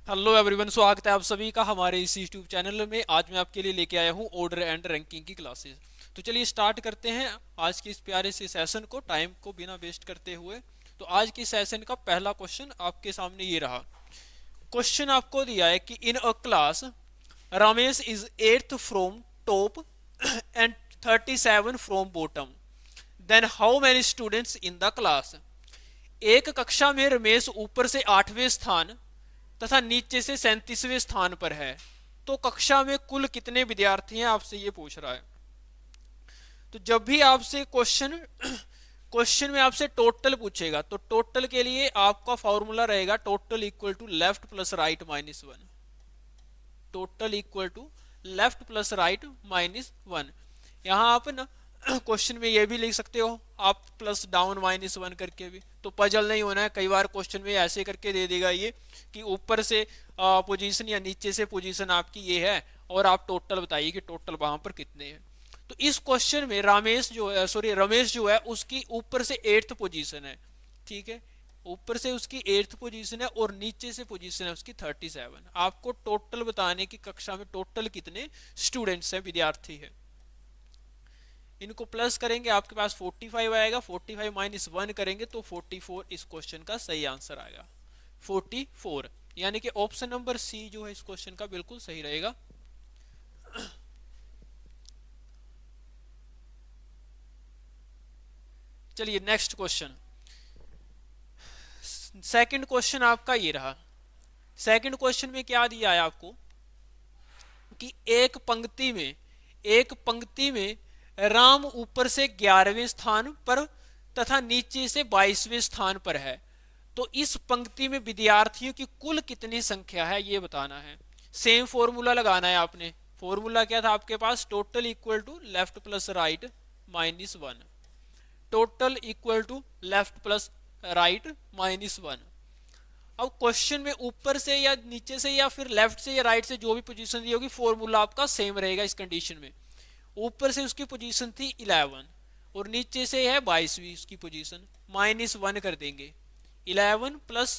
Hello everyone, स्वागत है आप सभी का हमारे इस यूट्यूब चैनल में। आज मैं आपके लिए लेके आया हूँ ऑर्डर एंड रैंकिंग की क्लासेस। तो चलिए स्टार्ट करते हैं आज के इस प्यारे से सेशन को, टाइम को बिना वेस्ट करते हुए। तो आज की सेशन का पहला क्वेश्चन आपके सामने ये रहा। क्वेश्चन आपको दिया है कि in a class Ramesh is eighth from top and 37 from bottom, then how many students in the class. एक कक्षा में रमेश ऊपर से 8वें स्थान तथा नीचे से 37वें स्थान पर है, तो कक्षा में कुल कितने विद्यार्थी हैं, आपसे ये पूछ रहा है। तो जब भी आपसे क्वेश्चन में आपसे टोटल पूछेगा तो टोटल के लिए आपका फॉर्मूला रहेगा total equal to left plus right minus one. Total equal to left plus right minus one. यहाँ आप ना क्वेश्चन में ये भी लिख सकते हो आप प्लस डाउन माइनस वन करके भी, तो पजल नहीं होना है। कई बार क्वेश्चन में ऐसे करके दे देगा ये कि ऊपर से पोजीशन या नीचे से पोजीशन आपकी ये है और आप टोटल बताइए कि टोटल वहां पर कितने हैं। तो इस क्वेश्चन में रमेश जो है उसकी ऊपर से 8th पोजीशन है, ठीक है। ऊपर से उसकी 8th पोजीशन है और नीचे से पोजीशन है उसकी 37। आपको टोटल बताने की कक्षा में टोटल कितने स्टूडेंट्स हैं, विद्यार्थी है। इनको प्लस करेंगे आपके पास 45 आएगा, 45 माइनस वन करेंगे तो 44 इस क्वेश्चन का सही आंसर आएगा। 44 यानी कि ऑप्शन नंबर सी जो है इस क्वेश्चन का बिल्कुल सही रहेगा। चलिए नेक्स्ट क्वेश्चन। सेकंड क्वेश्चन आपका ये रहा। सेकंड क्वेश्चन में क्या दिया है आपको कि एक पंक्ति में राम ऊपर से 11वें स्थान पर तथा नीचे से 22वें स्थान पर है, तो इस पंक्ति में विद्यार्थियों की कुल कितनी संख्या है ये बताना है। सेम फॉर्मूला लगाना है आपने। फॉर्मूला क्या था आपके पास, total equal to left plus right minus one. Total equal to left plus right minus one. अब क्वेश्चन में ऊपर से या नीचे से या फिर लेफ्ट से या राइट से जो भी पोजीशन दी होगी फॉर्मूला आपका सेम रहेगा इस कंडीशन में। ऊपर से उसकी पोजीशन थी 11 और नीचे से है 22वीं उसकी पोजीशन, माइनस वन कर देंगे। 11 प्लस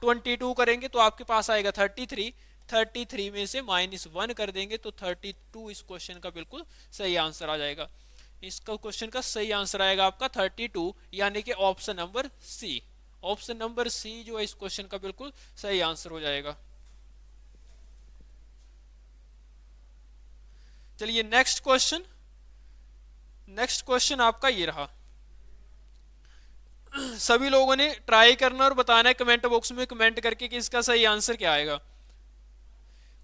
22 करेंगे तो आपके पास आएगा 33। 33 में से माइनस वन कर देंगे तो 32 इस क्वेश्चन का बिल्कुल सही आंसर आ जाएगा। इसका क्वेश्चन का सही आंसर आएगा आपका 32 यानी कि option number C. Option number C जो है इस क्वेश्चन का बिल्कुल सही आंसर हो जाएगा। चलिए नेक्स्ट क्वेश्चन। नेक्स्ट क्वेश्चन आपका ये रहा। सभी लोगों ने ट्राई करना और बताना है कमेंट बॉक्स में कमेंट करके कि इसका सही आंसर क्या आएगा।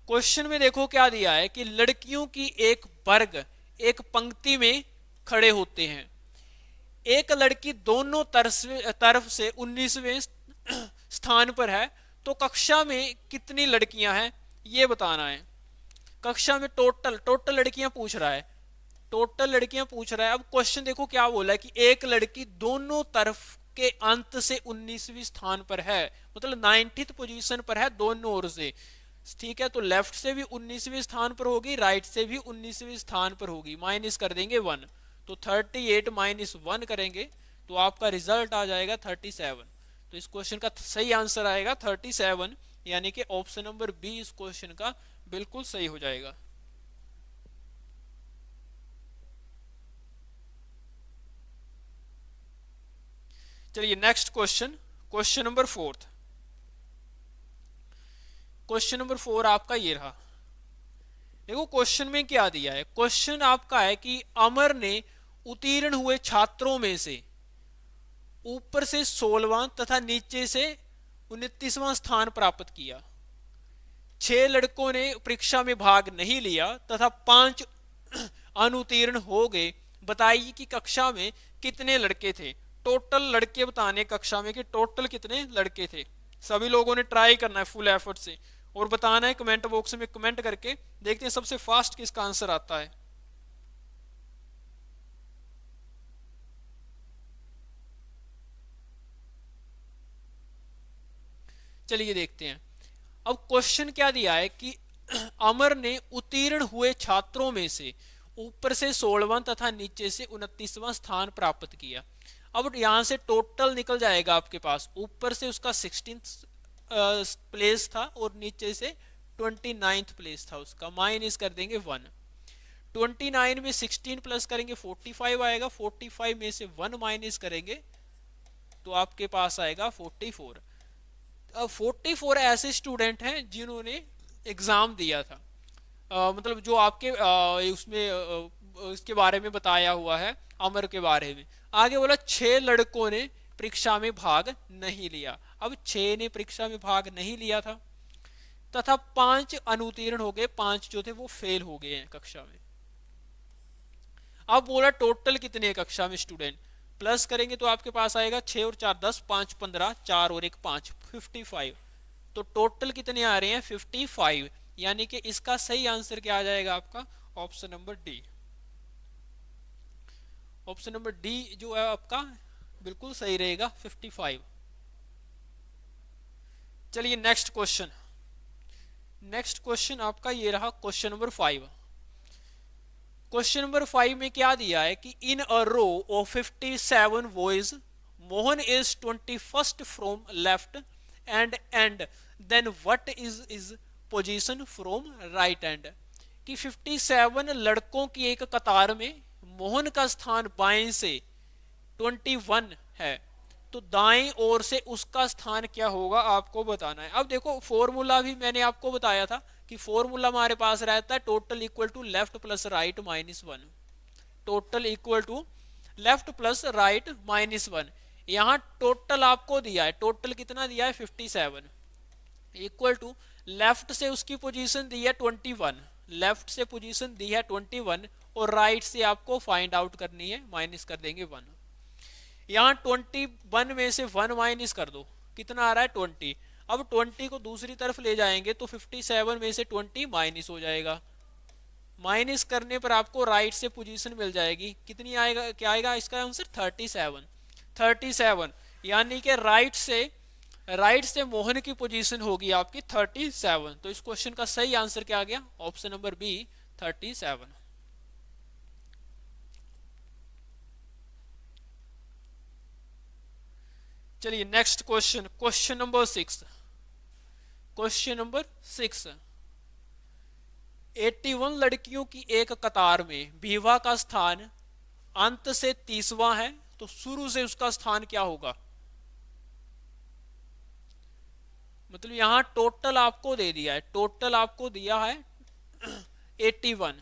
क्वेश्चन में देखो क्या दिया है कि लड़कियों की एक वर्ग एक पंक्ति में खड़े होते हैं। एक लड़की दोनों तरफ से 19वें स्थान पर है, तो कक्षा में कितनी लड़कियां हैं ये बताना है। कक्षा में टोटल लड़कियां पूछ रहा है। टोटल लड़कियां पूछ रहा है। अब क्वेश्चन देखो क्या बोला है कि एक लड़की दोनों तरफ के अंत से 19वीं स्थान पर है, मतलब 90th पोजीशन पर है दोनों ओर से, ठीक है। तो लेफ्ट से भी 19वीं स्थान पर होगी, राइट से भी 19वीं स्थान पर होगी, माइनस कर देंगे वन। तो 38 माइनस वन करेंगे तो आपका रिजल्ट आ जाएगा 37। तो इस क्वेश्चन का सही आंसर आएगा 37 यानी कि ऑप्शन नंबर बी इस क्वेश्चन का बिल्कुल सही हो जाएगा। चलिए next question, question number fourth. Question number 4 आपका ये रहा। देखो क्वेश्चन में क्या दिया है। क्वेश्चन आपका है कि अमर ने उत्तीर्ण हुए छात्रों में से ऊपर से 16वां तथा नीचे से 29वां स्थान प्राप्त किया। 6 लड़कों ने परीक्षा में भाग नहीं लिया तथा 5 अनुत्तीर्ण हो गए। बताइए कि कक्षा में कितने लड़के थे। टोटल लड़के बताने कक्षा में कि टोटल कितने लड़के थे। सभी लोगों ने ट्राई करना है फुल एफर्ट से और बताना है कमेंट बॉक्स में कमेंट करके। देखते हैं सबसे फास्ट किसका आंसर आता है। चलिए देखते हैं। अब क्वेश्चन क्या दिया है कि अमर ने उत्तीर्ण हुए छात्रों में से ऊपर से 16वां तथा नीचे से 29वां स्थान प्राप्त किया। अब यहां से टोटल निकल जाएगा आपके पास। ऊपर से उसका 16 प्लेस था और नीचे से 29th प्लेस था उसका, माइनस कर देंगे 1। 29 में 16 प्लस करेंगे 45 आएगा, 45 में से 1 माइनस करेंगे तो आपके पास आएगा 44। अब 44 ऐसे स्टूडेंट हैं जिन्होंने एग्जाम दिया था, मतलब जो आपके उसमें इसके बारे में बताया हुआ है, अमर के बारे में। आगे बोला 6 लड़कों ने परीक्षा में भाग नहीं लिया। अब 6 ने परीक्षा में भाग नहीं लिया था तथा 5 अनुत्तीर्ण हो गए, 5 जो थे वो फेल हो गए हैं कक्षा में। अब बोला टोटल कितने कक्षा में स्टूडेंट, प्लस करेंगे तो आपके पास आएगा 6 और 4 10, 5 15, 4 और 1 5, 55। तो टोटल कितने आ रहे हैं 55, यानी कि इसका सही आंसर क्या आ जाएगा आपका, option number D. Option number D जो है आपका बिल्कुल सही रहेगा, 55। चलिए नेक्स्ट क्वेश्चन। नेक्स्ट क्वेश्चन आपका ये रहा क्वेश्चन नंबर 5। क्वेश्चन नंबर 5 में क्या दिया है कि in a row of 57 boys Mohan is 21st from left end then what is position from right end. कि 57 लड़कों की एक कतार में मोहन का स्थान बाएं से 21 है, तो दाएं ओर से उसका स्थान क्या होगा आपको बताना है। अब देखो फॉर्मूला भी मैंने आपको बताया था कि फॉर्मूला हमारे पास रहता है total equal to left plus right minus 1। Total equal to left plus right minus 1। यहाँ टोटल आपको दिया है, टोटल कितना दिया है 57, इक्वल टू लेफ्ट से उसकी पोजीशन दी है 21, लेफ्ट से पोजीशन दी है 21 और राइट से आपको फाइंड आउट करनी है, माइनस कर देंगे 1। यहाँ 21 में से 1 माइनस कर दो, कितना आ रहा है 20। अब 20 को दूसरी तरफ ले जाएंगे तो 57 में से 20 माइनस हो जाएगा। माइनस करने पर आपको राइट से पोजीशन मिल जाएगी, कितनी आएगा, क्या आएगा इसका आंसर 37। 37 यानी कि राइट से मोहन की पोजीशन होगी आपकी 37। तो इस क्वेश्चन का सही आंसर क्या आ गया, ऑप्शन नंबर बी 37। चलिए next question, question number 6। Question number 6, 81 लड़कियों की एक कतार में विभा का स्थान अंत से 30वां है, तो शुरू से उसका स्थान क्या होगा। मतलब यहां टोटल आपको दे दिया है, टोटल आपको दिया है 81,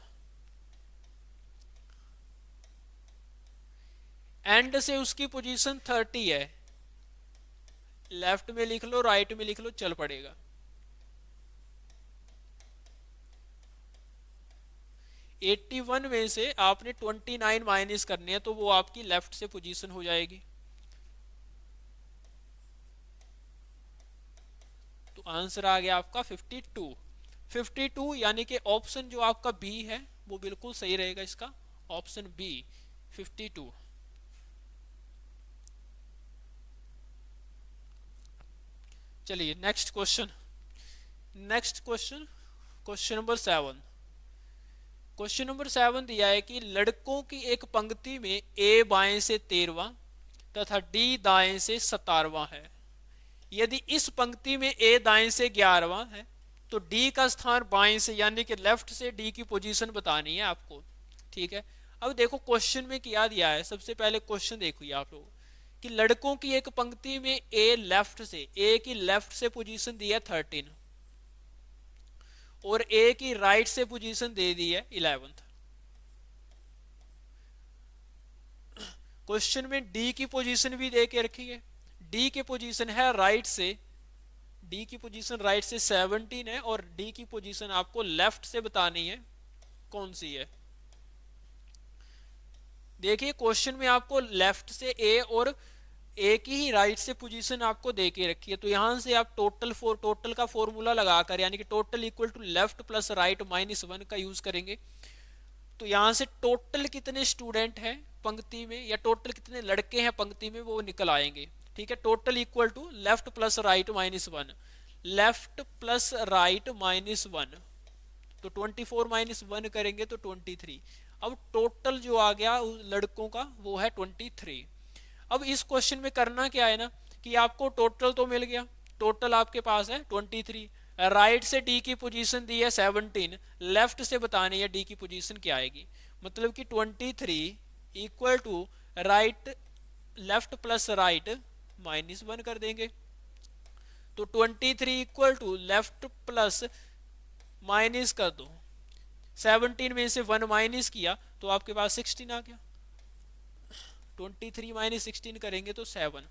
एंड से उसकी पोजीशन 30 है, लेफ्ट में लिख लो राइट में लिख लो चल पड़ेगा। एट्टी वन में से आपने 29 माइनस करनी है तो वो आपकी लेफ्ट से पोजीशन हो जाएगी। तो आंसर आ गया आपका 52। 52 यानी कि ऑप्शन जो आपका बी है वो बिल्कुल सही रहेगा, इसका ऑप्शन बी 52। चलिए next question. Next question, question number 7। Question number 7 दिया है कि लड़कों की एक पंक्ति में ए बाएं से 13वां तथा डी दाएं से 17वां है। यदि इस पंक्ति में ए दाएं से 11वां है तो डी का स्थान बाएं से यानी कि लेफ्ट से डी की पोजीशन बतानी है आपको। ठीक है, अब देखो क्वेश्चन में क्या दिया है। सबसे पहले क्वेश्चन देखिए आप लोग कि लड़कों की एक पंक्ति में ए लेफ्ट से, ए की लेफ्ट से पोजीशन दी है 13 और ए की राइट से पोजीशन दे दी है 11। क्वेश्चन में डी की पोजीशन भी दे के रखी है। डी की पोजीशन है राइट से, डी की पोजीशन राइट से 17 है और डी की पोजीशन आपको लेफ्ट से बतानी है कौन सी है। देखिए क्वेश्चन में आपको लेफ्ट से ए और ए की ही राइट से पोजीशन आपको दे के रखी है, तो यहां से आप टोटल का फॉर्मूला लगाकर यानी कि total equal to left plus right minus 1 का यूज करेंगे। तो यहां से टोटल कितने स्टूडेंट हैं पंक्ति में या टोटल कितने लड़के हैं पंक्ति में वो निकल आएंगे। ठीक है, total equal to left plus right minus 1, left plus right minus 1, तो 24 माइनस 1 करेंगे तो 23। अब टोटल जो आ गया लड़कों का वो है 23। अब इस क्वेश्चन में करना क्या है ना कि आपको टोटल तो मिल गया, टोटल आपके पास है 23। राइट से डी की पोजीशन दी है 17, लेफ्ट से बतानी है डी की पोजीशन क्या आएगी। मतलब कि 23 equal to right, left plus right -1 कर देंगे। तो 23 equal to left plus minus कर दो, 17 में से 1 माइनस किया तो आपके पास 16 आ गया। 23 माइनस 16 करेंगे तो 7।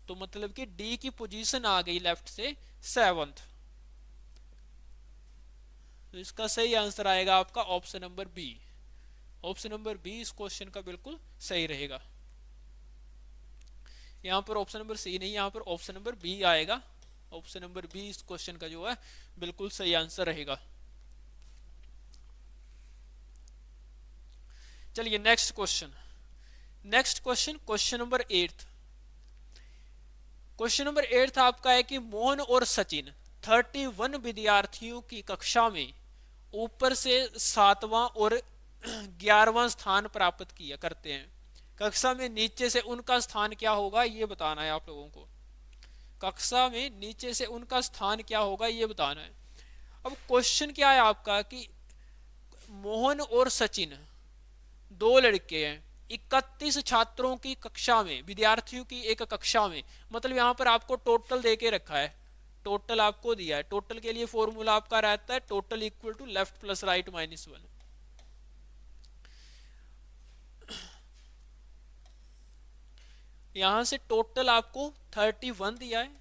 तो मतलब कि डी की पोजीशन आ गई लेफ्ट से 7th। तो इसका सही आंसर आएगा आपका option number B. Option number B इस क्वेश्चन का बिल्कुल सही रहेगा। यहाँ पर ऑप्शन नंबर सी नहीं, यहाँ पर ऑप्शन नंबर बी आएगा। ऑप्शन नंबर बी इस क्वेश्चन का जो है बिल्कुल सही आंसर रहेगा। चलिए next question. Next question, question number 8। Question number 8 आपका है कि मोहन और सचिन 31 विद्यार्थियों की कक्षा में ऊपर से 7वां और 11वां स्थान प्राप्त किया करते हैं। कक्षा में नीचे से उनका स्थान क्या होगा ये बताना है आप लोगों को। कक्षा में नीचे से उनका स्थान क्या होगा ये बताना है। अब क्वेश्चन क्या है आपका कि मोहन और सचिन दो लड़के हैं, 31 छात्रों की कक्षा में, विद्यार्थियों की एक कक्षा में, मतलब यहां पर आपको टोटल दे के रखा है, टोटल आपको दिया है। टोटल के लिए फॉर्मूला आपका रहता है total equal to left plus right -1। यहां से टोटल आपको 31 दिया है।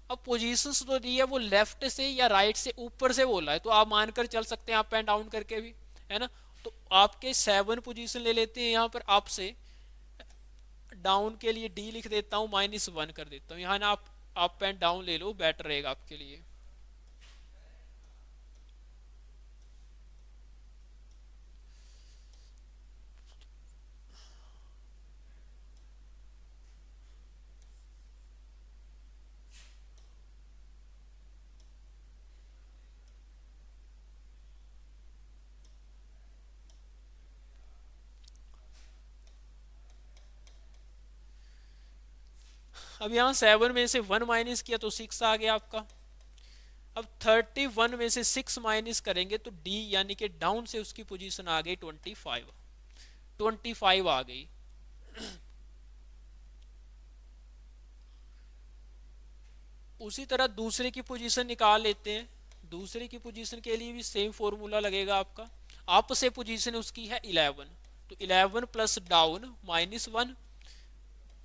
अब पोजीशंस तो दी है वो लेफ्ट से या राइट से ऊपर से बोला है, तो आप मानकर चल सकते हैं अप एंड डाउन करके भी, है ना। तो आपके 7 पोजीशन ले लेते हैं, यहाँ पर अप से डाउन के लिए डी लिख देता हूँ, -1 कर देता हूँ। यहाँ ना आप अप एंड डाउन ले लो, बेटर रहेगा आपके लिए। अब यहाँ 7 में से 1 माइनस किया तो 6 आ गया आपका। अब 31 में से 6 माइनस करेंगे तो डी यानी कि डाउन से उसकी पोजीशन आ गई 25। 25 आ गई। उसी तरह दूसरे की पोजीशन निकाल लेते हैं। दूसरे की पोजीशन के लिए भी सेम फॉर्मूला लगेगा आपका। अप से पोजीशन उसकी है 11, तो 11 plus down -1।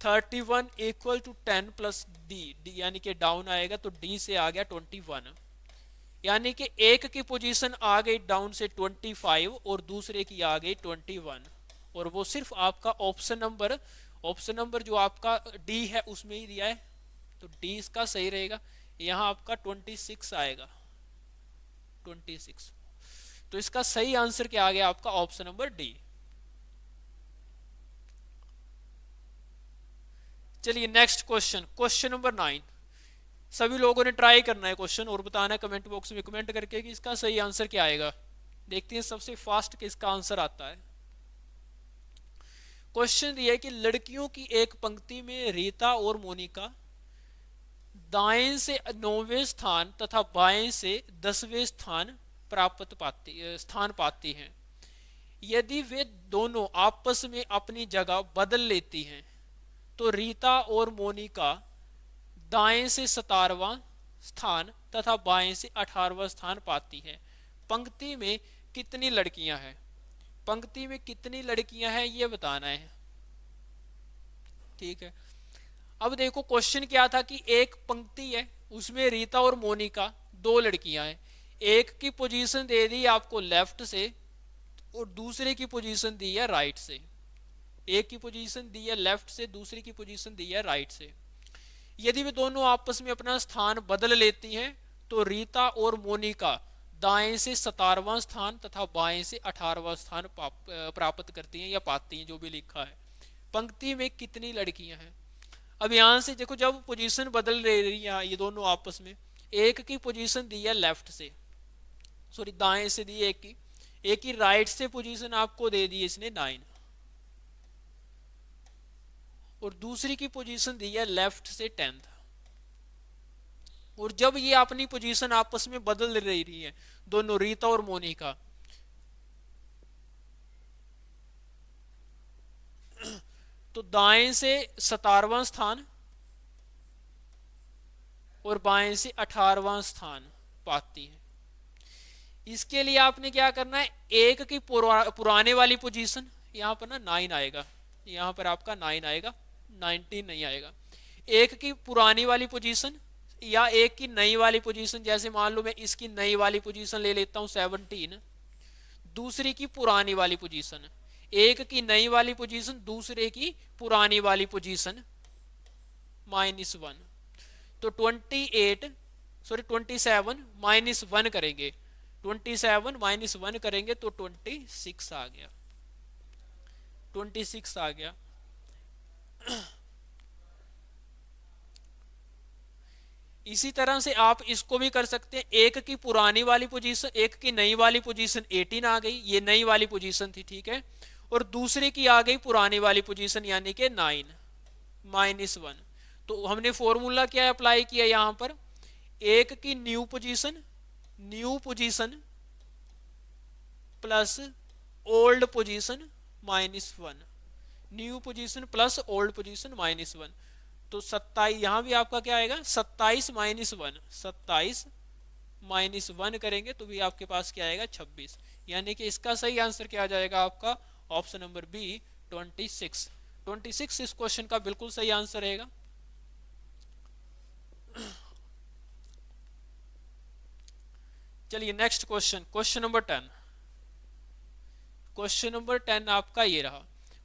31 equal to 10 plus D, D यानी कि डाउन आएगा तो डी से आ गया 21। यानी कि एक की पोजीशन आ गई डाउन से 25 और दूसरे की आ गई 21, और वो सिर्फ आपका ऑप्शन नंबर जो आपका डी है उसमें ही दिया है, तो डी इसका सही रहेगा। यहाँ आपका 26 आएगा, 26। तो इसका सही आंसर क्या आ गया आपका ऑप्शन नंबर डी। चलिए नेक्स्ट क्वेश्चन, क्वेश्चन नंबर 9। सभी लोगों ने ट्राई करना है क्वेश्चन और बताना है कमेंट बॉक्स में कमेंट करके कि इसका सही आंसर क्या आएगा। देखते हैं सबसे फास्ट किसका आंसर आता है। क्वेश्चन दिया है कि लड़कियों की एक पंक्ति में रीता और मोनिका दाएं से 9वें स्थान तथा बाएं से 10वें स्थान पाती हैं। यदि वे दोनों आपस में अपनी जगह बदल लेती हैं तो रीता और मोनिका दाएं से 17वां स्थान तथा बाएं से 18वां स्थान पाती है। पंक्ति में कितनी लड़कियां हैं? पंक्ति में कितनी लड़कियां हैं ये बताना है। ठीक है, अब देखो क्वेश्चन क्या था कि एक पंक्ति है उसमें रीता और मोनिका दो लड़कियां हैं। एक की पोजीशन दे दी आपको लेफ्ट से और दूसरे की पोजीशन दी है राइट से। एक की पोजीशन दी है लेफ्ट से, दूसरी की पोजीशन दी है राइट से। यदि वे दोनों आपस में अपना स्थान बदल लेती हैं तो रीता और मोनिका दाएं से 17वां स्थान तथा बाएं से 18वां स्थान प्राप्त करती हैं या पाती हैं, जो भी लिखा है। पंक्ति में कितनी लड़कियां हैं? अब यहां से देखो, जब पोजीशन बदल रही है ये दोनों आपस में, एक की पोजीशन दी है लेफ्ट से, सॉरी दाएं से दी है एक की राइट से पोजीशन आपको दे दी इसने 9, और दूसरी की पोजीशन दी है लेफ्ट से 10th। और जब ये अपनी पोजीशन आपस में बदल रही है, दोनों रीता और मोनिका, तो दाएं से 17वां स्थान और बाएं से 18वां स्थान पाती है। इसके लिए आपने क्या करना है, एक की पुराने वाली पोजीशन, यहां पर ना 9 आएगा, यहां पर आपका 9 आएगा, 19 नहीं आएगा। एक की पुरानी वाली पोजीशन या एक की नई वाली पोजीशन, जैसे मान लो मैं इसकी नई वाली पोजीशन ले लेता हूं 17, दूसरी की पुरानी वाली पोजीशन, एक की नई वाली पोजीशन दूसरे की पुरानी वाली पोजीशन -1, तो 27 -1 करेंगे, 27 -1 करेंगे तो 26 आ गया, 26 आ गया। इसी तरह से आप इसको भी कर सकते हैं, एक की पुरानी वाली पोजीशन, एक की नई वाली पोजीशन 18 आ गई, ये नई वाली पोजीशन थी, ठीक है, और दूसरी की आ गई पुरानी वाली पोजीशन यानी कि 9 -1। तो हमने फॉर्मूला क्या अप्लाई किया यहां पर, एक की new position plus old position -1, new position plus old position -1, तो 27, यहां भी आपका क्या आएगा 27 -1, 27 -1 करेंगे तो भी आपके पास क्या आएगा 26, यानी कि इसका सही आंसर क्या आ जाएगा आपका ऑप्शन नंबर बी 26। 26 इस क्वेश्चन का बिल्कुल सही आंसर रहेगा। चलिए next question, question number 10। Question number 10 आपका ये रहा।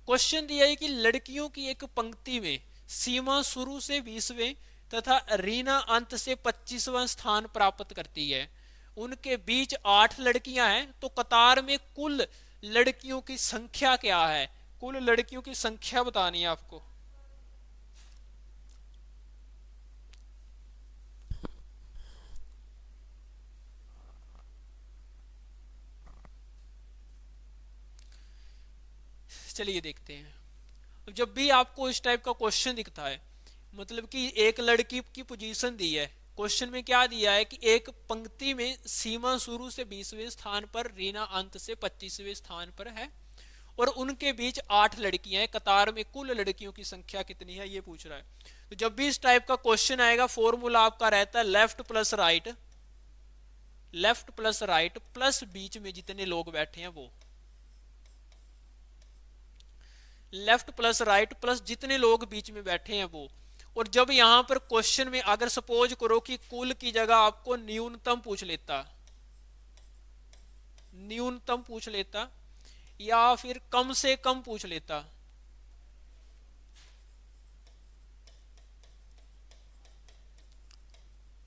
क्वेश्चन दिया है कि लड़कियों की एक पंक्ति में सीमा शुरू से 20वें तथा रीना अंत से 25वां स्थान प्राप्त करती है, उनके बीच 8 लड़कियां हैं, तो कतार में कुल लड़कियों की संख्या क्या है, कुल लड़कियों की संख्या बतानी है आपको। चलिए देखते हैं। जब भी आपको इस टाइप का क्वेश्चन दिखता है, मतलब कि एक लड़की की पोजीशन दी है, क्वेश्चन में क्या दिया है कि एक पंक्ति में सीमा शुरू से 20वें स्थान पर, रीना अंत से 25वें स्थान पर है, और उनके बीच 8 लड़कियां हैं, कतार में कुल लड़कियों की संख्या कितनी है ये पूछ रहा है। तो जब भी इस टाइप का क्वेश्चन आएगा, फॉर्मूला आपका रहता है लेफ्ट प्लस राइट प्लस बीच में जितने लोग बैठे हैं वो, लेफ्ट प्लस राइट प्लस जितने लोग बीच में बैठे हैं वो। और जब यहां पर क्वेश्चन में अगर सपोज करो कि कुल की जगह आपको न्यूनतम पूछ लेता या फिर कम से कम पूछ लेता,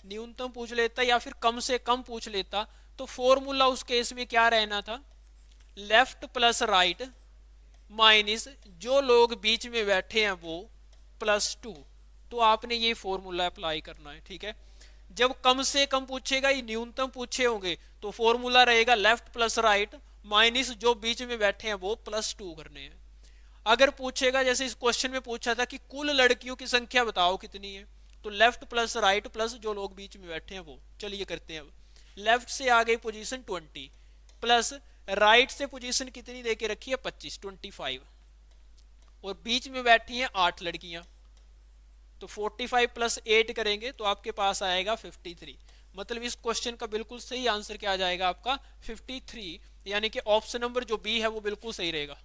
न्यूनतम पूछ लेता या फिर कम से कम पूछ लेता, तो फॉर्मूला उस केस में क्या रहना था, लेफ्ट प्लस राइट माइनस जो लोग बीच में बैठे हैं वो +2। तो आपने ये फॉर्मूला अप्लाई करना है, ठीक है। जब कम से कम पूछेगा, ये न्यूनतम पूछे होंगे, तो फॉर्मूला रहेगा लेफ्ट प्लस राइट माइनस जो बीच में बैठे हैं वो +2 करने हैं। अगर पूछेगा जैसे इस क्वेश्चन में पूछा था कि कुल लड़कियों की संख्या बताओ कितनी है, तो लेफ्ट प्लस राइट प्लस जो लोग बीच में बैठे हैं वो। चलिए करते हैं। अब लेफ्ट से आ गई पोजीशन 20 प्लस राइट से पोजीशन कितनी देके रखी है 25, 25, और बीच में बैठी हैं 8 लड़कियां, तो 45 + 8 करेंगे तो आपके पास आएगा 53। मतलब इस क्वेश्चन का बिल्कुल सही आंसर क्या आ जाएगा आपका 53, यानी कि ऑप्शन नंबर जो बी है वो बिल्कुल सही रहेगा।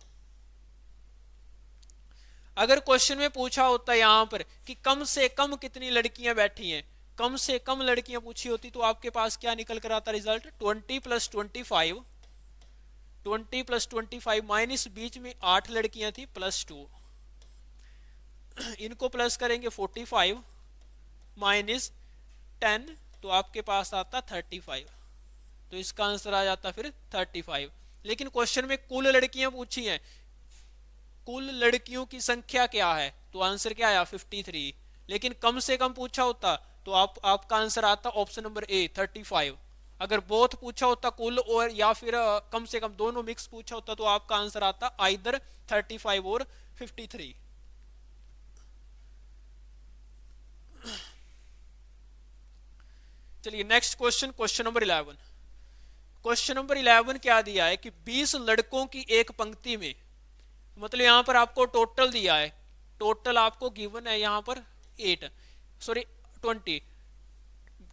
अगर क्वेश्चन में पूछा होता यहां पर कि कम से कम कितनी लड़कियां बैठी हैं, कम से कम लड़कियां पूछी होती, तो आपके पास क्या निकल कर आता रिजल्ट, 20 + 25, 20 + 25 माइनस बीच में 8 लड़कियां थी +2, इनको प्लस करेंगे 45 माइनस 10, तो आपके पास आता 35। तो इसका आंसर आ जाता फिर 35। लेकिन क्वेश्चन में कुल लड़कियां पूछी हैं, कुल लड़कियों की संख्या क्या है, तो आंसर क्या आया 53। लेकिन कम से कम पूछा होता तो आपका आंसर आता ऑप्शन नंबर ए 35। अगर बोथ पूछा होता कुल और या फिर कम से कम दोनों मिक्स पूछा होता तो आपका आंसर आता आइदर 35 और 53। चलिए next question, question number 11। Question number 11 क्या दिया है कि 20 लड़कों की एक पंक्ति में, मतलब यहां पर आपको टोटल दिया है, टोटल आपको गिवन है यहां पर 8, सॉरी 20,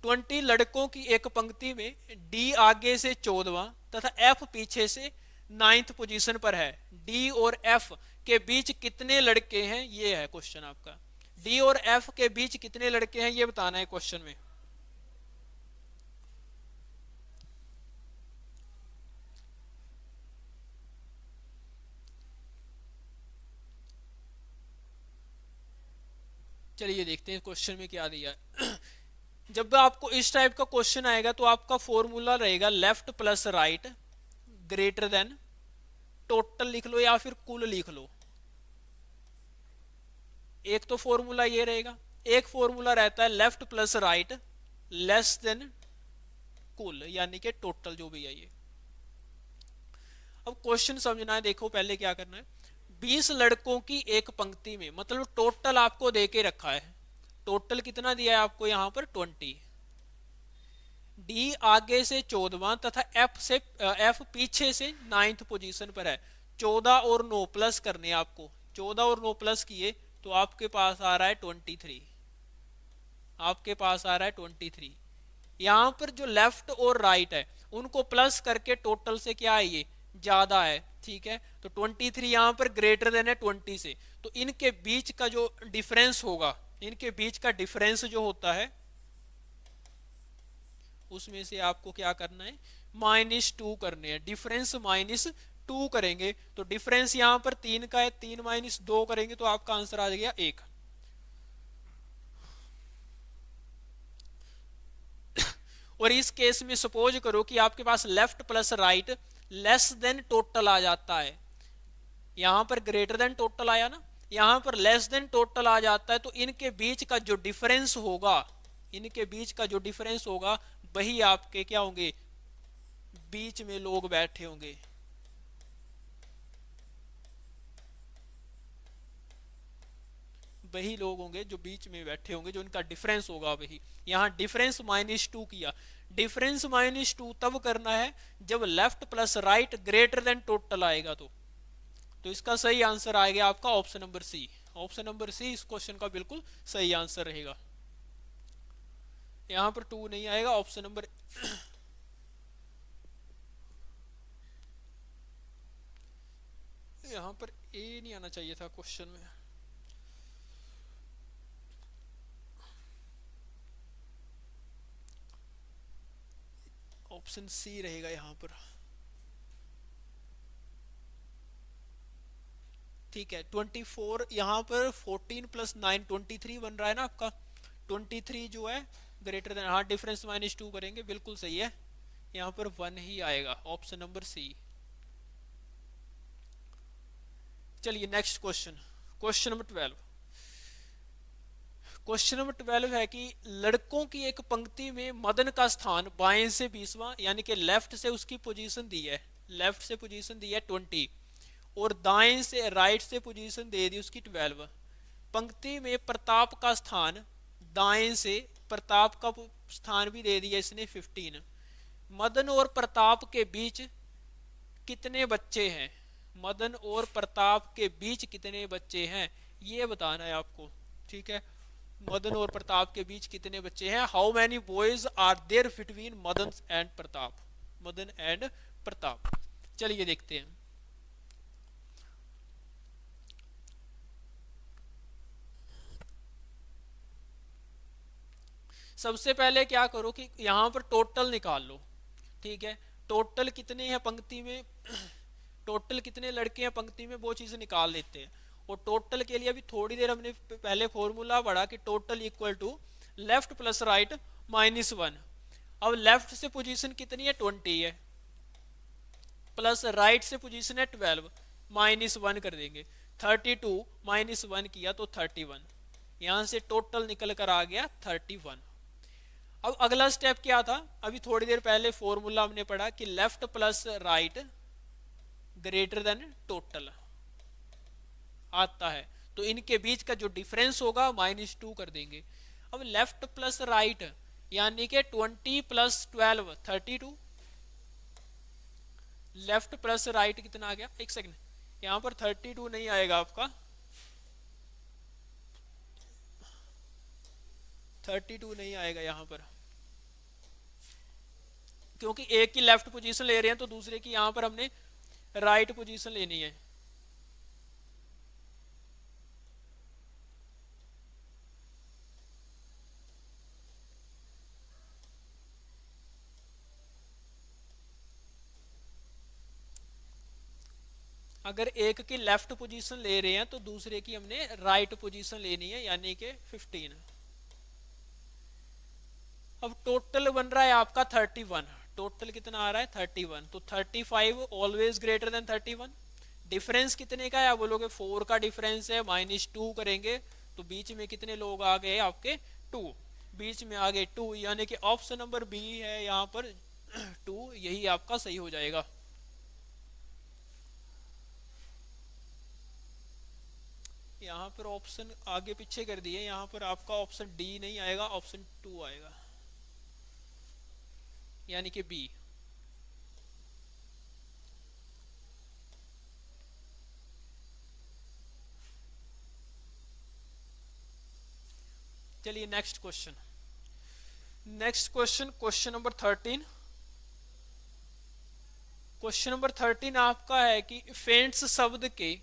20 लड़कों की एक पंक्ति में डी आगे से 14वां तथा एफ पीछे से 9th पोजीशन पर है। डी और एफ के बीच कितने लड़के हैं, ये है क्वेश्चन आपका। डी और एफ के बीच कितने लड़के हैं ये बताना है क्वेश्चन में। चलिए देखते हैं क्वेश्चन में क्या दिया है। जब आपको इस टाइप का क्वेश्चन आएगा तो आपका फॉर्मूला रहेगा left plus right greater than, total लिख लो या फिर कुल लिख लो। एक तो फॉर्मूला ये रहेगा, एक फॉर्मूला रहता है left plus right less then कुल, यानी कि टोटल जो भी है ये। अब क्वेश्चन समझना है, देखो पहले क्या करना है। 20 लड़कों की एक पंक्ति में, मतलब टोटल आपको दे के रखा है, टोटल कितना दिया है आपको यहां पर 20। डी आगे से 14वां तथा एफ पीछे से 9th पोजीशन पर है। 14 और 9 प्लस करने आपको, 14 और 9 प्लस किए तो आपके पास आ रहा है 23, आपके पास आ रहा है 23। यहां पर जो लेफ्ट और राइट है उनको प्लस करके टोटल से क्या है ये ज्यादा है, ठीक है। तो 23 यहां पर ग्रेटर देन है 20 से, तो इनके बीच का जो डिफरेंस होगा, इनके बीच का डिफरेंस जो होता है उसमें से आपको क्या करना है, -2 करने हैं। डिफरेंस -2 करेंगे तो डिफरेंस यहां पर 3 का है, 3 - 2 करेंगे तो आपका आंसर आ गया 1। और इस केस में सपोज करो कि आपके पास left plus right less than total आ जाता है, यहां पर ग्रेटर देन टोटल आया ना, यहां पर लेस देन टोटल आ जाता है, तो इनके बीच का जो डिफरेंस होगा, इनके बीच का जो डिफरेंस होगा वही आपके क्या होंगे, बीच में लोग बैठे होंगे, वही लोग होंगे जो बीच में बैठे होंगे, जो इनका डिफरेंस होगा वही। यहां डिफरेंस -2 किया। डिफरेंस -2 तब करना है जब left plus right greater than total आएगा। तो इसका सही आंसर आएगा आपका option number C. Option number C इस क्वेश्चन का बिल्कुल सही आंसर रहेगा। यहां पर 2 नहीं आएगा, ऑप्शन नंबर यहां पर ए नहीं आना चाहिए था क्वेश्चन में। ऑप्शन सी रहेगा यहां पर, ठीक है। 24 यहां पर 14 + 9 23 बन रहा है ना आपका, 23 जो है ग्रेटर देन, हाँ डिफरेंस -2 करेंगे, बिल्कुल सही है। यहां पर 1 ही आएगा, ऑप्शन नंबर सी। चलिए next question, question number 12। Question number 12 है कि लड़कों की एक पंक्ति में मदन का स्थान बाएं से 20वां, यानी कि लेफ्ट से उसकी पोजीशन दी है, लेफ्ट से पोजीशन दी है 20 और दाएं से राइट से पोजीशन दे दी उसकी 12। पंक्ति में प्रताप का स्थान दाएं से, प्रताप का स्थान भी दे दिया इसने 15। मदन और प्रताप के बीच कितने बच्चे हैं, मदन और प्रताप के बीच कितने बच्चे हैं ये बताना है आपको, ठीक है। मदन और प्रताप के बीच कितने बच्चे हैं, how many boys are there between Madan and Pratap, Madan and Pratap. चलिए देखते हैं। सबसे पहले क्या करो कि यहां पर टोटल निकाल लो, ठीक है। टोटल कितने हैं पंक्ति में, टोटल कितने लड़के हैं पंक्ति में, वो चीज निकाल लेते हैं। और टोटल के लिए अभी थोड़ी देर हमने पहले फॉर्मूला पढ़ा कि total equal to left plus right -1। अब लेफ्ट से पोजीशन कितनी है 20 है, प्लस राइट से पोजीशन है 12, -1 कर देंगे। 32 -1 किया तो 31, यहां से टोटल निकल कर आ गया 31। अब अगला स्टेप क्या था, अभी थोड़ी देर पहले फॉर्मूला हमने पढ़ा कि left plus right greater than total आता है, तो इनके बीच का जो डिफरेंस होगा -2 कर देंगे। अब लेफ्ट प्लस राइट यानी कि 20 प्लस 12 32, लेफ्ट प्लस राइट कितना आ गया, एक सेकंड, यहाँ पर 32 नहीं आएगा आपका, 32 नहीं आएगा यहाँ पर, क्योंकि एक की लेफ्ट पोजीशन ले रहे हैं तो दूसरे की यहाँ पर हमने राइट पोजीशन लेनी है। अगर एक की लेफ्ट पोजीशन ले रहे हैं तो दूसरे की हमने राइट पोजीशन लेनी है, यानी कि 15। अब टोटल बन रहा है आपका 31, टोटल कितना आ रहा है 31, तो 35 ऑलवेज ग्रेटर देन 31। डिफरेंस कितने का है, आप बोलोगे 4 का डिफरेंस है, -2 करेंगे तो बीच में कितने लोग आ गए आपके 2, बीच में आ गए 2, यानी कि ऑप्शन नंबर बी है यहाँ पर 2, यही आपका सही हो जाएगा। यहाँ पर ऑप्शन आगे पीछे कर दिए, यहाँ पर आपका ऑप्शन डी नहीं आएगा, ऑप्शन 2 आएगा, यानी कि बी। चलिए next question, next question, question number 13। Question number 13 आपका है कि फेंट्स शब्द के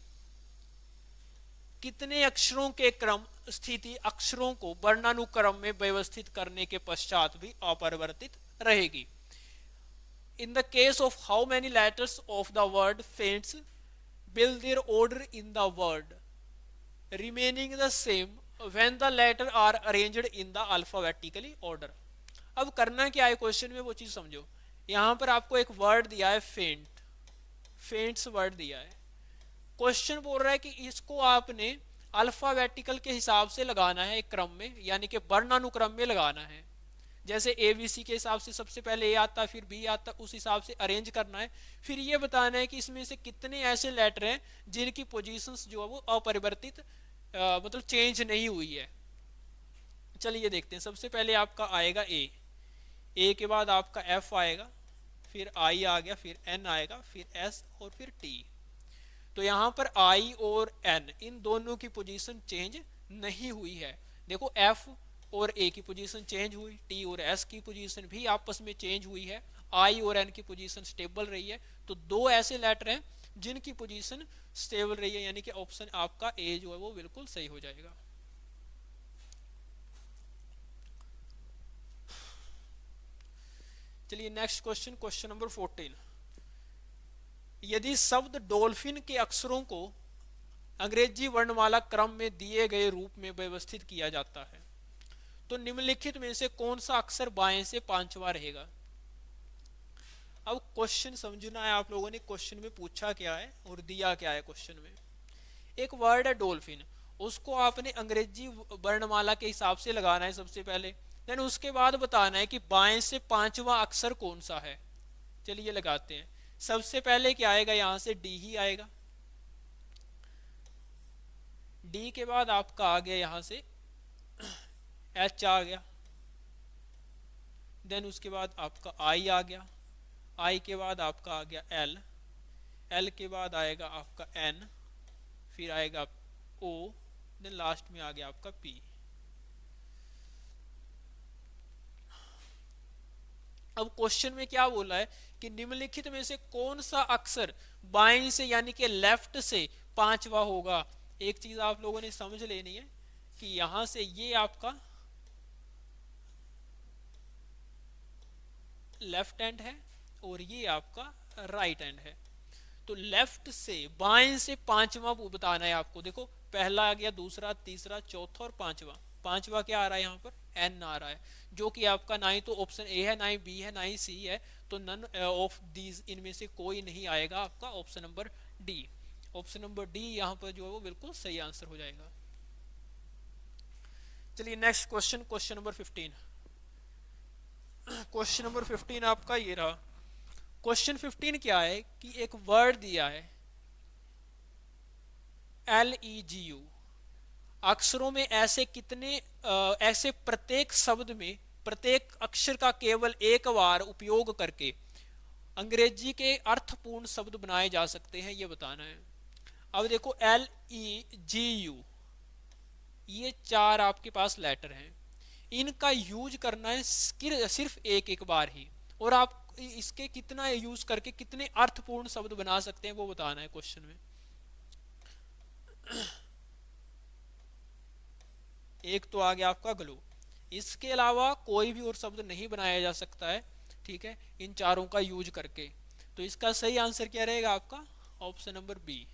कितने अक्षरों के क्रम स्थिति अक्षरों को वर्णानुक्रम में व्यवस्थित करने के पश्चात भी अपरिवर्तित रहेगी। In the case of how many letters of the word faints will their order in the word remaining the same when the letters are arranged in the alphabetically order। अब करना क्या है क्वेश्चन में वो चीज समझो। यहां पर आपको एक वर्ड दिया है फेंट, फेंट्स वर्ड दिया है, क्वेश्चन बोल रहा है कि इसको आपने अल्फाबेटिकल के हिसाब से लगाना है एक क्रम में, यानी कि वर्णानुक्रम में लगाना है। जैसे एबीसी के हिसाब से सबसे पहले ए आता फिर बी आता, उस हिसाब से अरेंज करना है। फिर ये बताना है कि इसमें से कितने ऐसे लेटर हैं जिनकी पोजीशंस जो है वो अपरिवर्तित मतलब चेंज नहीं हुई है। चलिए देखते हैं। सबसे पहले आपका आएगा ए के बाद आपका एफ आएगा, फिर आई आ गया, फिर एन आएगा, फिर एस और फिर टी। तो यहाँ पर आई और एन इन दोनों की पोजीशन चेंज नहीं हुई है। देखो एफ और ए की पोजीशन चेंज हुई, टी और एस की पोजीशन भी आपस में चेंज हुई है, आई और एन की पोजीशन स्टेबल रही है। तो दो ऐसे लेटर हैं जिनकी पोजीशन स्टेबल रही है, यानी कि ऑप्शन आपका ए जो है वो बिल्कुल सही हो जाएगा। चलिए नेक्स्ट क्वेश्चन, क्वेश्चन नंबर 14। यदि शब्द डॉल्फिन के अक्षरों को अंग्रेजी वर्णमाला क्रम में दिए गए रूप में व्यवस्थित किया जाता है तो निम्नलिखित में से कौन सा अक्षर बाएं से पांचवा रहेगा। अब क्वेश्चन समझना है आप लोगों ने, क्वेश्चन में पूछा क्या है और दिया क्या है। क्वेश्चन में एक वर्ड है डॉल्फिन, उसको आपने अंग्रेजी वर्णमाला के हिसाब से लगाना है सबसे पहले, देन उसके बाद बताना है कि बाएं से पांचवा अक्षर कौन सा है। चलिए लगाते हैं। सबसे पहले क्या आएगा, यहां से डी ही आएगा, डी के बाद आपका आ गया यहां से एच आ गया, देन उसके बाद आपका आई आ गया, आई के बाद आपका आ गया एल, एल के बाद आएगा आपका एन, फिर आएगा ओ, देन लास्ट में आ गया आपका पी। अब क्वेश्चन में क्या बोला है कि निम्नलिखित में से कौन सा अक्षर बाएं से यानी कि लेफ्ट से पांचवा होगा। एक चीज आप लोगों ने समझ लेनी है कि यहां से ये आपका लेफ्ट हैंड है और ये आपका राइट हैंड है। तो लेफ्ट से बाएं से पांचवा बताना है आपको। देखो पहला आ गया, दूसरा, तीसरा, चौथा और पांचवा। पांचवा क्या आ रहा है यहाँ पर, एन आ रहा है, जो कि आपका ना ही तो ऑप्शन ए है, ना ही बी है, ना ही सी है। तो नन ऑफ दीज इनमें से कोई नहीं आएगा आपका option number D. Option number D यहाँ पर जो है वो बिल्कुल सही आंसर हो जाएगा। चलिए next question, question number 15। Question number 15 आपका ये रहा। क्वेश्चन 15 क्या है कि एक वर्ड दिया है LEGU, अक्षरों में ऐसे कितने ऐसे प्रत्येक शब्द में प्रत्येक अक्षर का केवल एक बार उपयोग करके अंग्रेजी के अर्थपूर्ण शब्द बनाए जा सकते हैं, ये बताना है। अब देखो LEGU, ये 4 आपके पास लेटर हैं, इनका यूज करना है सिर्फ एक एक बार ही, और आप इसके कितना यूज करके कितने अर्थपूर्ण शब्द बना सकते हैं वो बताना है क्वेश्चन में। एक तो आ गया आपका ग्लो, इसके अलावा कोई भी और शब्द नहीं बनाया जा सकता है, ठीक है, इन चारों का यूज करके। तो इसका सही आंसर क्या रहेगा आपका? Option number B.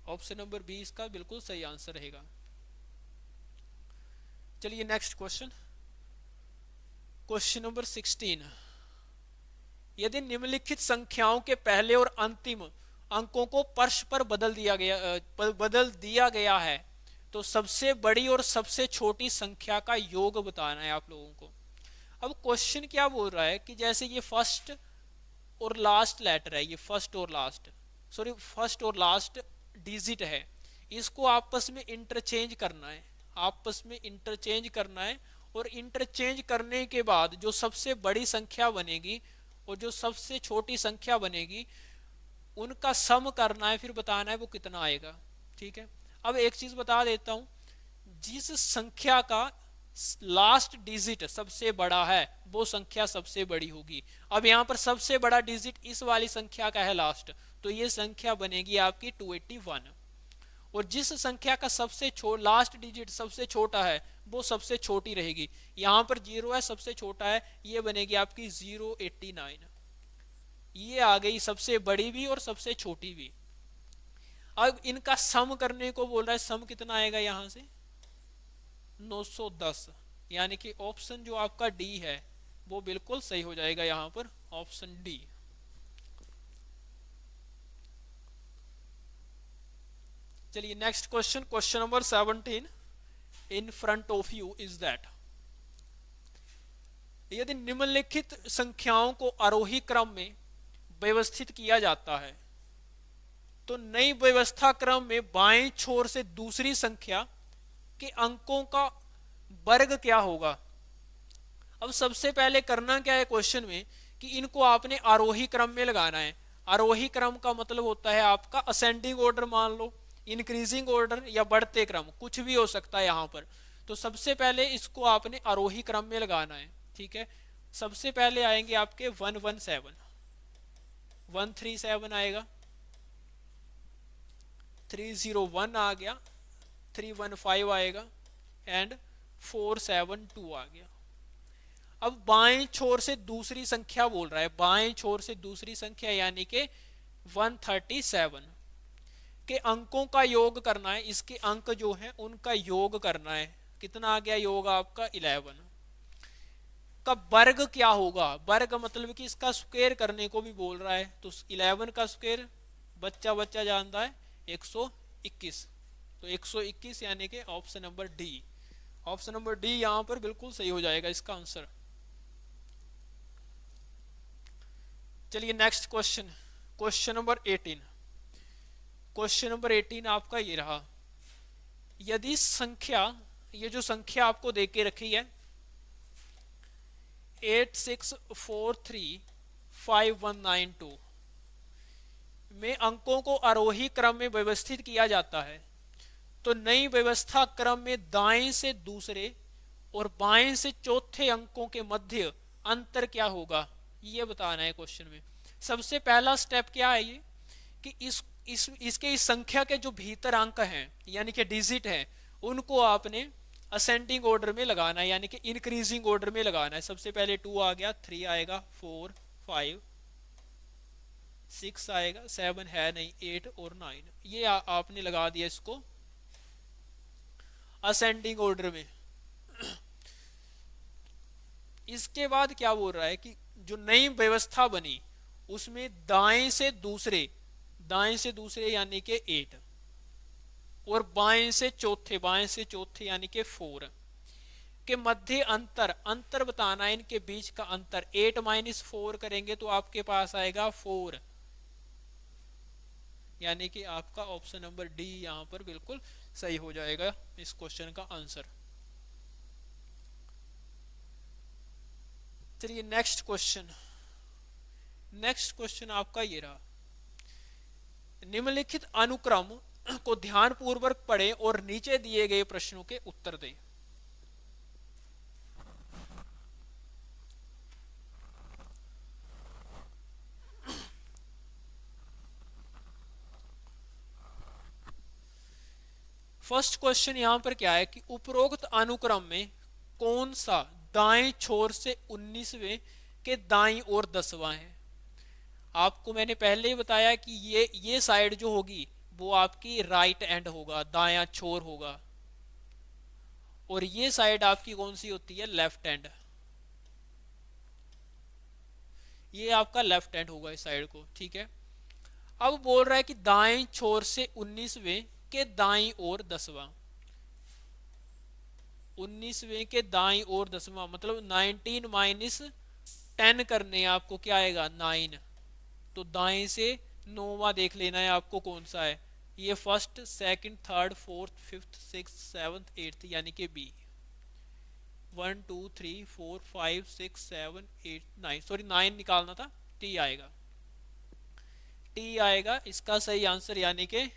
Option number B इसका बिल्कुल सही आंसर रहेगा। चलिए नेक्स्ट क्वेश्चन, क्वेश्चन नंबर 16। यदि निम्नलिखित संख्याओं के पहले और अंतिम अंकों को परस्पर बदल दिया गया है तो सबसे बड़ी और सबसे छोटी संख्या का योग बताना है आप लोगों को। अब क्वेश्चन क्या बोल रहा है कि जैसे ये फर्स्ट और लास्ट लेटर है, ये फर्स्ट और लास्ट डिजिट है, इसको आपस में इंटरचेंज करना है, आपस में इंटरचेंज करना है, और इंटरचेंज करने के बाद जो सबसे बड़ी संख्या बनेगी और जो सबसे छोटी संख्या बनेगी उनका सम करना है, फिर बताना है वो कितना आएगा, ठीक है। अब एक चीज बता देता हूं, जिस संख्या का लास्ट डिजिट सबसे बड़ा है वो संख्या सबसे बड़ी होगी। अब यहां पर सबसे बड़ा डिजिट इस वाली संख्या का है लास्ट, तो ये संख्या बनेगी आपकी 281, और जिस संख्या का लास्ट डिजिट सबसे छोटा है वो सबसे छोटी रहेगी। यहां पर 0 है, सबसे छोटा है, ये बनेगी आपकी 089। ये आ गई सबसे बड़ी भी और सबसे छोटी भी। अब इनका सम करने को बोल रहा है, सम कितना आएगा यहां से? 910, यानी कि ऑप्शन जो आपका डी है वो बिल्कुल सही हो जाएगा यहां पर, ऑप्शन डी। चलिए next question, question number 17 in front of you is that, यदि निम्नलिखित संख्याओं को आरोही क्रम में व्यवस्थित किया जाता है तो नई व्यवस्था क्रम में बाएं छोर से दूसरी संख्या के अंकों का वर्ग क्या होगा। अब सबसे पहले करना क्या है क्वेश्चन में कि इनको आपने आरोही क्रम में लगाना है। आरोही क्रम का मतलब होता है आपका असेंडिंग ऑर्डर, मान लो इंक्रीजिंग ऑर्डर या बढ़ते क्रम, कुछ भी हो सकता है यहां पर। तो सबसे पहले इसको आपने आरोही क्रम में लगाना है, ठीक है। सबसे पहले आएंगे आपके 117, 137 आएगा, 301 आ गया, 315 आएगा, एंड 472 आ गया। अब बाएं छोर से दूसरी संख्या बोल रहा है, बाएं छोर से दूसरी संख्या यानी कि 137 के अंकों का योग करना है। इसके अंक जो है उनका योग करना है। कितना आ गया योग आपका? 11 का वर्ग क्या होगा? वर्ग मतलब कि इसका स्क्वायर करने को भी बोल रहा है, तो 11 का स्क्वायर बच्चा बच्चा जानता है 121, तो 121 यानी कि option number D. Option number D यहां पर बिल्कुल सही हो जाएगा इसका आंसर। चलिए next question, question number 18। Question number 18 आपका ये रहा, यदि संख्या, ये जो संख्या आपको दे के रखी है 86435192 में अंकों को आरोही क्रम में व्यवस्थित किया जाता है तो नई व्यवस्था क्रम में दाएं से दूसरे और बाएं से चौथे अंकों के मध्य अंतर क्या होगा, ये बताना है क्वेश्चन में। सबसे पहला स्टेप क्या है ये कि इसके इस संख्या के जो भीतर अंक हैं यानी कि डिजिट हैं उनको आपने असेंडिंग ऑर्डर में लगाना है, यानी कि इंक्रीजिंग ऑर्डर में लगाना है। सबसे पहले 2 आ गया, 3 आएगा, 4 5 6 आएगा, 7 है नहीं, 8 और 9, ये आपने लगा दिया इसको असेंडिंग ऑर्डर में। इसके बाद क्या बोल रहा है कि जो नई व्यवस्था बनी उसमें दाएं से दूसरे यानी कि 8 और बाएं से चौथे यानी कि 4 के मध्य अंतर बताना है, इनके बीच का अंतर। 8 - 4 करेंगे तो आपके पास आएगा 4, यानी कि आपका ऑप्शन नंबर डी यहां पर बिल्कुल सही हो जाएगा इस क्वेश्चन का आंसर। चलिए नेक्स्ट क्वेश्चन। नेक्स्ट क्वेश्चन आपका ये रहा, निम्नलिखित अनुक्रम को ध्यानपूर्वक पढ़ें और नीचे दिए गए प्रश्नों के उत्तर दें। फर्स्ट क्वेश्चन यहां पर क्या है कि उपरोक्त अनुक्रम में कौन सा दाएं छोर से 19वें के दाईं ओर 10वां है। आपको मैंने पहले ही बताया कि ये साइड जो होगी वो आपकी राइट एंड होगा, दायां छोर होगा, और ये साइड आपकी कौन सी होती है, लेफ्ट एंड। ये आपका लेफ्ट एंड होगा इस साइड को, ठीक है। अब बोल रहा है कि दाएं छोर से 19वें के दाईं ओर 10वां। 19वें के दाईं ओर 10वां मतलब 19 माइनस 10 करने आपको क्या आएगा, 9। तो दाएं से 9वां देख लेना है आपको कौन सा है, ये first, second, third, fourth, fifth, six, seventh, eighth, यानी कि बी। 1 2 3 4 5 6 7 8 9, सॉरी 9 निकालना था, टी आएगा। टी आएगा इसका सही आंसर, यानी कि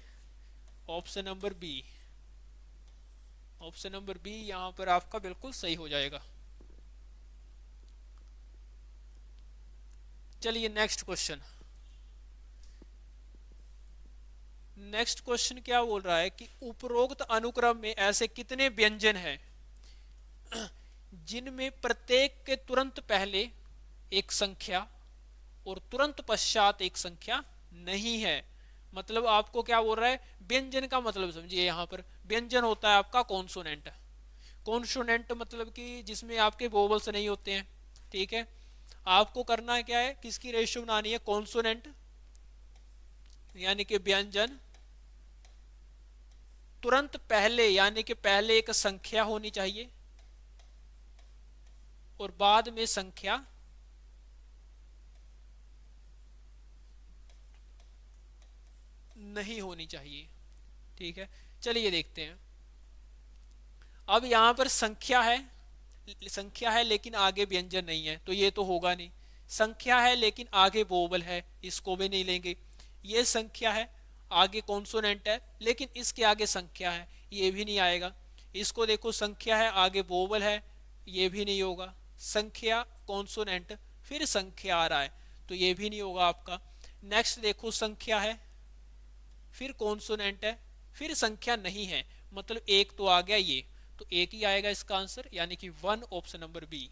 option number B. Option number B यहां पर आपका बिल्कुल सही हो जाएगा। चलिए नेक्स्ट क्वेश्चन। नेक्स्ट क्वेश्चन क्या बोल रहा है कि उपरोक्त अनुक्रम में ऐसे कितने व्यंजन हैं जिनमें प्रत्येक के तुरंत पहले एक संख्या और तुरंत पश्चात एक संख्या नहीं है। मतलब आपको क्या बोल रहा है, व्यंजन का मतलब समझिए। यहां पर व्यंजन होता है आपका कॉन्सोनेंट। कॉन्सोनेंट मतलब कि जिसमें आपके वोवल्स नहीं होते हैं, ठीक है। आपको करना क्या है, किसकी रेशियो बनानी है, कॉन्सोनेंट यानी कि व्यंजन, तुरंत पहले यानी कि पहले एक संख्या होनी चाहिए और बाद में संख्या नहीं होनी चाहिए, ठीक है। चलिए देखते हैं। अब यहां पर संख्या है लेकिन आगे व्यंजन नहीं है, तो ये तो होगा नहीं। संख्या है लेकिन आगे वोवल है, इसको भी नहीं लेंगे। ये संख्या है, आगे कॉन्सोनेंट है लेकिन इसके आगे संख्या है, ये भी नहीं आएगा। इसको देखो, संख्या है आगे वोवल है, ये भी नहीं होगा। संख्या कॉन्सोनेंट फिर संख्या आ रहा है, तो ये भी नहीं होगा आपका। नेक्स्ट देखो, संख्या है फिर कॉन्सोनेंट है फिर संख्या नहीं है, मतलब एक तो आ गया ये, तो एक ही आएगा इसका आंसर, यानी कि 1, option number B.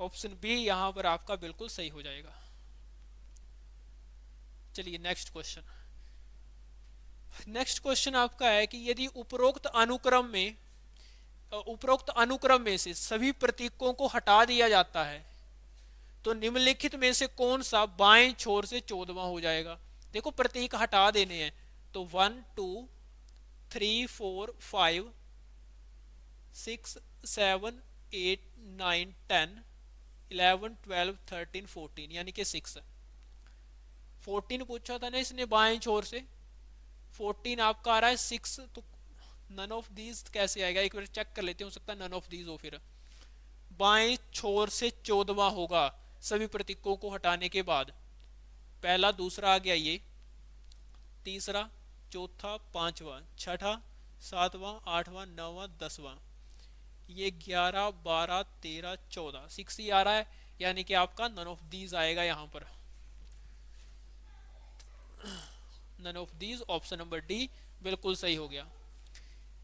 Option B यहां पर आपका बिल्कुल सही हो जाएगा। चलिए नेक्स्ट क्वेश्चन। नेक्स्ट क्वेश्चन आपका है कि यदि उपरोक्त अनुक्रम में से सभी प्रतीकों को हटा दिया जाता है तो निम्नलिखित में से कौन सा बाएं छोर से 14वां हो जाएगा। देखो प्रतीक हटा देने हैं, तो 1 2 3 4 5 6 7 8 9 10 11 12 13 14, यानी कि 6। 14 पूछा था ना इसने बाएं छोर से, 14 आपका आ रहा है 6, तो नन ऑफ दीज कैसे आएगा, एक बार चेक कर लेते हैं, हो सकता है नन ऑफ दीज हो। फिर बाएं छोर से 14वां होगा सभी प्रतीकों को हटाने के बाद। पहला, दूसरा आ गया ये, तीसरा, चौथा, पांचवा, छठा, सातवां, आठवां, नौवां, 10वां, ये 11 12 13 14, 6 ही आ रहा है, यानी कि आपका नन ऑफ दीज आएगा यहां पर। None of these, option number D बिल्कुल सही हो गया।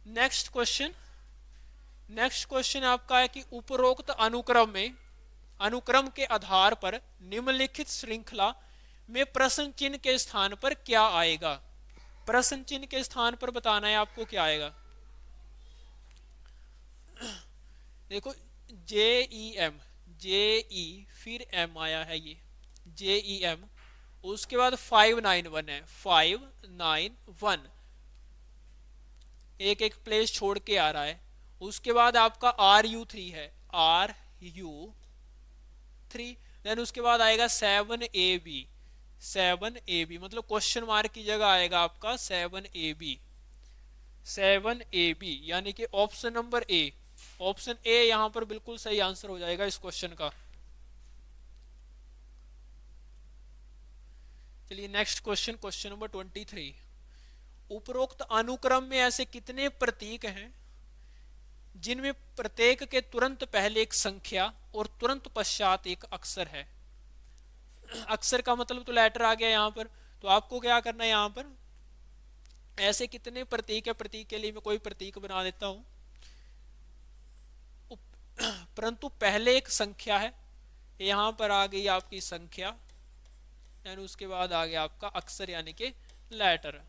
नेक्स्ट क्वेश्चन आपका है कि उपरोक्त अनुक्रम के आधार पर निम्नलिखित श्रृंखला में प्रश्न चिन्ह के स्थान पर क्या आएगा। प्रश्न चिन्ह के स्थान पर बताना है आपको क्या आएगा। देखो, जे ई फिर एम आया है, ये JEM, उसके बाद 591 है, 591 एक एक प्लेस छोड़ के आ रहा है। उसके बाद आपका RU3 है, RU3, देन उसके बाद आएगा 7AB, 7AB मतलब क्वेश्चन मार्क की जगह आएगा आपका 7AB, 7AB, यानी कि option number A option A यहां पर बिल्कुल सही आंसर हो जाएगा इस क्वेश्चन का। चलिए नेक्स्ट क्वेश्चन, क्वेश्चन नंबर 23। उपरोक्त अनुक्रम में ऐसे कितने प्रतीक हैं जिनमें प्रत्येक के तुरंत पहले एक संख्या और तुरंत पश्चात एक अक्षर है? अक्षर का मतलब तो लेटर आ गया यहाँ पर। तो आपको क्या करना है, यहाँ पर ऐसे कितने प्रतीक है, प्रतीक के लिए मैं कोई प्रतीक बना देता हूं, परंतु पहले एक संख्या है, यहां पर आ गई आपकी संख्या, यानी उसके बाद आ गया आपका अक्षर यानी कि लेटर।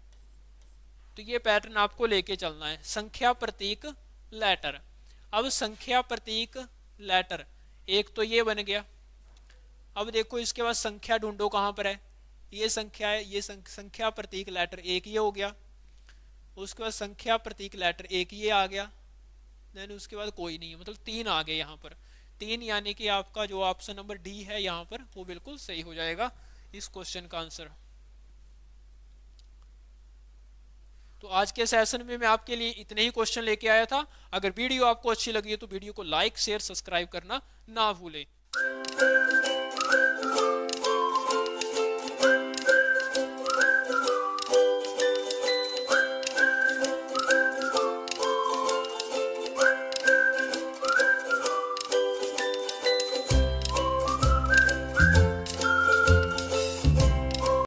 तो ये पैटर्न आपको लेके चलना है, संख्या प्रतीक लेटर। अब संख्या प्रतीक लेटर एक तो ये बन गया। अब देखो इसके बाद संख्या ढूंढो कहां पर है, ये संख्या है, ये संख्या प्रतीक लेटर एक ये हो गया। उसके बाद संख्या प्रतीक लेटर एक ये आ गया, देन उसके बाद कोई नहीं है, मतलब तीन आ गए यहाँ पर। तीन यानी कि आपका जो ऑप्शन नंबर डी है यहाँ पर वो बिल्कुल सही हो जाएगा इस क्वेश्चन का आंसर। तो आज के सेशन में मैं आपके लिए इतने ही क्वेश्चन लेके आया था। अगर वीडियो आपको अच्छी लगी है तो वीडियो को लाइक शेयर सब्सक्राइब करना ना भूलें।